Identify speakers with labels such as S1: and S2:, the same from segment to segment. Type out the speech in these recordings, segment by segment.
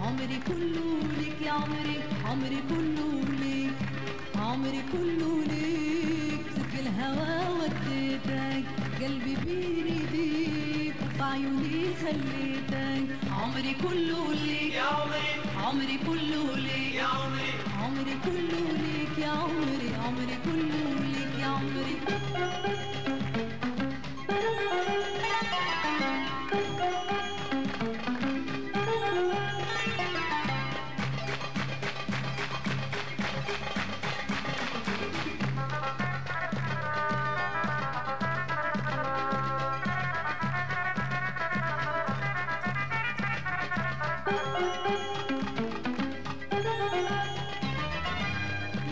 S1: عمري كله ليك يا عمري، عمري كله ليك، عمري كله ليك. سك الهوى وديتك، قلبي بيريديك وفي عيوني خليتك. عمري كله ليك
S2: يا عمري،
S1: عمري كله ليك
S2: يا عمري،
S1: عمري كله ليك يا عمري، عمري كله ليك يا عمري.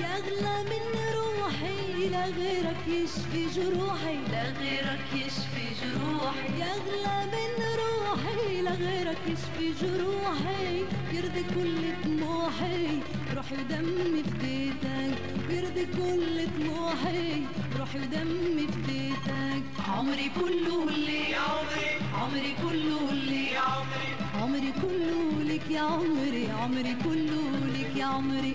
S1: يا أغلى من روحي، لا غيرك يشفي جروحي، لا غيرك يشفي جروحي. يا أغلى من روحي، لا غيرك يشفي جروحي. يرضي كل طموحي، روحي ودمي فديتك. يرضي كل طموحي، روحي ودمي فديتك. عمري كله ليك
S2: يا عمري،
S1: عمري كله ليك
S2: يا عمري،
S1: عمري كله ليك يا عمري، عمري كله ليك يا عمري.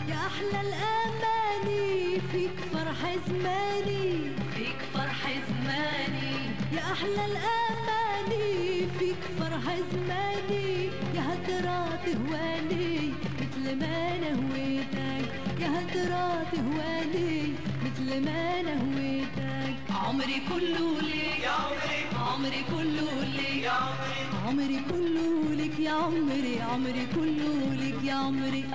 S1: يا أحلى الأماني، فيك فرح زماني، فيك فرح زماني. يا أحلى الأماني، فيك فرح زماني. يا هالترى تهواني مثل ما أنا هويتك. يا هالترى تهواني مثل ما أنا هويتك. عمري كله ليك
S2: يا عمري،
S1: عمري كله ليك
S2: يا عمري،
S1: عمري كله ليك يا عمري، عمري كله ليك يا عمري.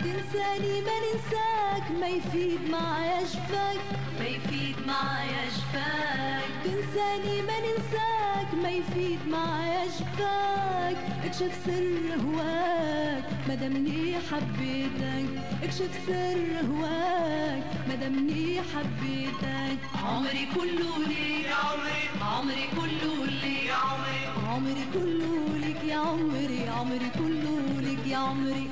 S1: تنساني ما ننساك، ما يفيد معايا جفاك، ما يفيد معايا جفاك. تنساني ما ننساك، ما يفيد معايا جفاك. اكشف سر هواك مدامني حبيتك، اكشف سر هواك مدامني حبيتك. عمري كله ليك
S2: يا عمري،
S1: عمري كله ليك
S2: يا عمري،
S1: عمري كله ليك يا عمري، عمري كله ليك يا عمري.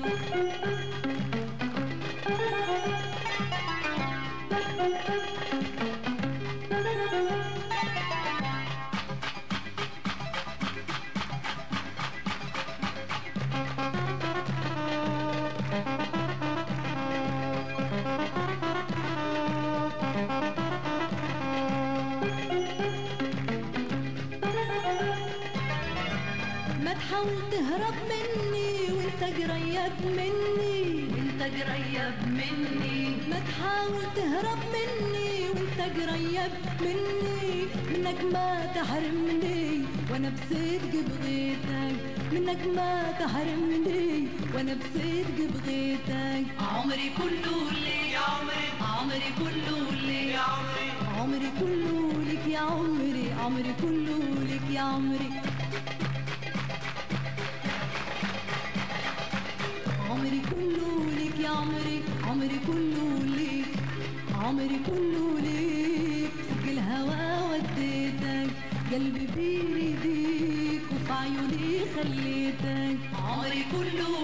S1: ما تحاول تهرب مني وانت قريب مني، وانت قريب مني. ما تحاول تهرب مني وانت قريب مني. منك ما تحرمني وانا بصدق بغيتك، منك ما تحرمني وانا بصدق بغيتك. عمري كله ليك
S2: يا عمري،
S1: عمري كله ليك
S2: يا عمري،
S1: عمري كله ليك يا عمري، عمري كله ليك يا عمري. عمري كله ليك يا عمري، عمري كله ليك، عمري كله ليك. سك الهوى وديتك، قلبي بيريديك وفي عيوني خليتك. عمري كله